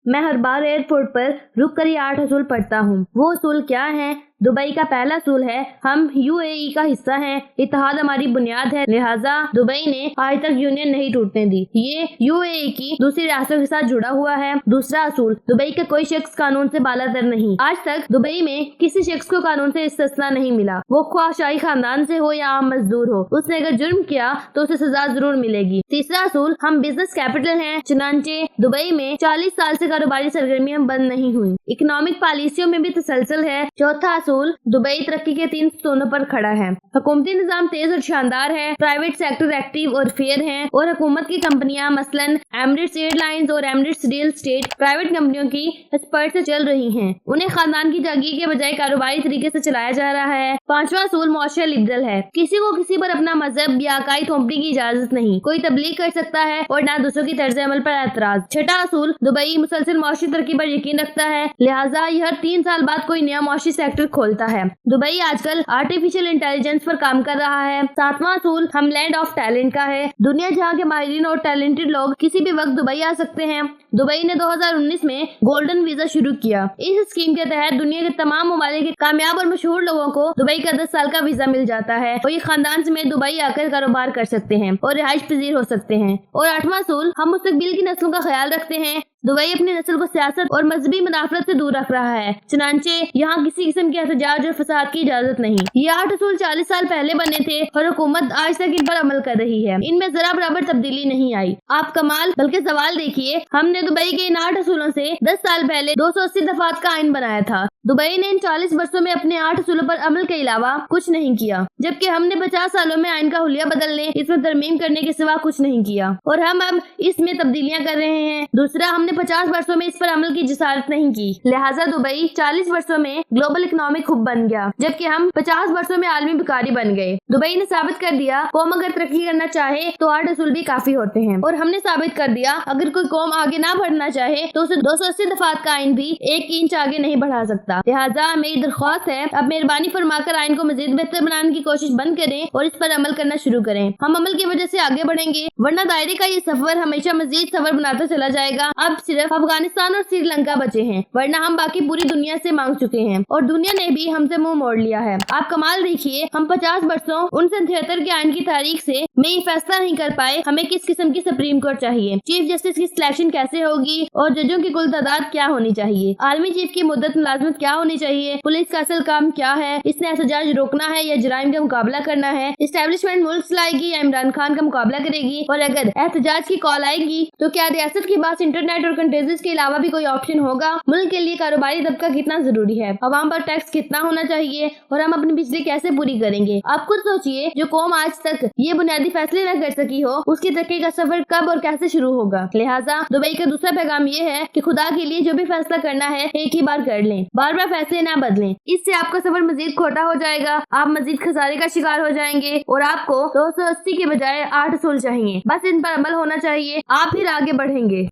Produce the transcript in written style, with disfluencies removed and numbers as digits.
मैं हर बार एयरपोर्ट पर रुक कर ये 8 असूल पढ़ता हूँ। वो असूल क्या है? दुबई का पहला असूल है, हम यूएई का हिस्सा हैं, इत्तेहाद हमारी बुनियाद है, लिहाजा दुबई ने आज तक यूनियन नहीं टूटने दी। ये यूएई की दूसरी रियासतों के साथ जुड़ा हुआ है। दूसरा असूल, दुबई का कोई शख्स कानून से बालातर नहीं। आज तक दुबई में किसी शख्स को कानून से इस्तिस्ना नहीं मिला, वो ख्वाह शाही खानदान से हो या आम मजदूर हो। उसने अगर जुर्म किया तो उसे सजा जरूर मिलेगी। तीसरा असूल, हम बिजनेस कैपिटल हैं, चुनांचे दुबई में 40 साल से कारोबारी सरगर्मियां बंद नहीं हुई। इकोनॉमिक पॉलिसियों में भी तसलसल है। चौथा असूल, दुबई तरक्की के 3 स्तूनों पर खड़ा है। हुकूमती निजाम तेज और शानदार है, प्राइवेट सेक्टर एक्टिव और फेयर है, और हुकूमत की कंपनियां मसलन एमिरेट्स एयरलाइंस और एमिरेट्स रियल एस्टेट प्राइवेट कंपनियों की एक्सपर्ट से चल रही हैं। उन्हें खानदान की जागीर के बजाय कारोबारी तरीके से चलाया जा रहा है। पांचवा असूल मुआशरा लिबरल है, किसी को किसी पर अपना मजहब या अकाई थोपने की इजाजत नहीं। कोई तबलीग कर सकता है और ना दूसरों की तर्ज अमल पर एतराज। छठा असूल, दुबई मुसलसल मुआशरी तरक्की पर यकीन रखता है, लिहाजा यह हर 3 साल बाद कोई नया मुआशरी सेक्टर खोलता है। दुबई आजकल आर्टिफिशियल इंटेलिजेंस पर काम कर रहा है। सातवां असूल, हम लैंड ऑफ टैलेंट का है, दुनिया जहां के माहिरीन और टैलेंटेड लोग किसी भी वक्त दुबई आ सकते हैं। दुबई ने 2019 में गोल्डन वीजा शुरू किया। इस स्कीम के तहत दुनिया के तमाम ममालिक के कामयाब और मशहूर लोगों को दुबई का 10 साल का वीजा मिल जाता है और ये खानदान समेत दुबई आकर कारोबार कर सकते हैं और रिहाइश पजीर हो सकते हैं। और आठवां असूल, हम मुस्तकबिल की नस्लों का ख्याल रखते हैं। दुबई अपनी नस्ल को सियासत और मजहबी मुनाफरत से दूर रख रहा है, चुनांचे यहाँ किसी किस्म के एहतजाज और फसाद की इजाजत नहीं। ये 8 असूल 40 साल पहले बने थे और हुकूमत आज तक इन पर अमल कर रही है। इनमें जरा बराबर तब्दीली नहीं आई। आप कमाल बल्कि सवाल देखिए, हमने दुबई के इन 8 असूलों से 10 साल पहले 280 दफात का आइन बनाया था। दुबई ने इन 40 वर्षों में अपने 8 असूलों पर अमल के अलावा कुछ नहीं किया, जबकि हमने 50 सालों में आइन का हुलिया बदलने, इसमें तरमीम करने के सिवा कुछ नहीं किया और हम अब इसमें तब्दीलियां कर रहे हैं। दूसरा, हमने 50 वर्षों में इस पर अमल की जिसारत नहीं की, लिहाजा दुबई 40 वर्षों में ग्लोबल इकोनॉमिक हब बन गया, जबकि हम 50 वर्षों में आलमी भिखारी बन गए। दुबई ने साबित कर दिया, कौम अगर तरक्की करना चाहे तो 8 असूल भी काफी होते हैं, और हमने साबित कर दिया, अगर कोई कौम आगे ना बढ़ना चाहे तो उसे 280 दफात का आइन भी 1 इंच आगे नहीं बढ़ा सकता। लिहाजा मेरी दरख्वास्त है, अब मेहरबानी फरमाकर आइन को मजीद बेहतर बनाने की कोशिश बंद करें और इस पर अमल करना शुरू करें। हम अमल की वजह से आगे बढ़ेंगे, वरना दायरे का ये सफर हमेशा मजीद सफर बनाता चला जाएगा। अब सिर्फ अफगानिस्तान और श्रीलंका बचे हैं, वरना हम बाकी पूरी दुनिया से मांग चुके हैं और दुनिया ने भी हमसे मुंह मोड़ लिया है। आप कमाल देखिए, हम 50 वर्षों 1973 के आइन की तारीख से में ये फैसला नहीं कर पाए हमें किस किस्म की सुप्रीम कोर्ट चाहिए, चीफ जस्टिस की सिलेक्शन कैसे होगी और जजों की कुल तादाद क्या होनी चाहिए, आर्मी चीफ की मुद्दत मुलाजमत क्या होनी चाहिए, पुलिस का असल काम क्या है, इसने एहतजाज रोकना है या जराइम का मुकाबला करना है, इस्टेब्लिशमेंट मुल्क चलाएगी या इमरान खान का मुकाबला करेगी, और अगर एहतजाज की कॉल आएगी तो क्या रियासत के पास इंटरनेट और कंटेजेस के अलावा भी कोई ऑप्शन होगा, मुल्क के लिए कारोबारी तबका कितना जरूरी है, अवाम पर टैक्स कितना होना चाहिए, और हम अपनी बिजली कैसे पूरी करेंगे। आप खुद सोचिए, जो कौम आज तक ये बुनियादी फैसले न कर सकी हो, उसकी तरक्की का सफर कब और कैसे शुरू होगा। लिहाजा दुबई का दूसरा पैगाम ये है कि खुदा के लिए जो भी फैसला करना है एक ही बार कर लें, बार बार फैसले ना बदलें। इससे आपका सफर मजीद खोटा हो जाएगा, आप मजीद खसारे का शिकार हो जाएंगे और आपको 280 के बजाय 8 असूल चाहिए। बस इन पर अमल होना चाहिए, आप फिर आगे बढ़ेंगे।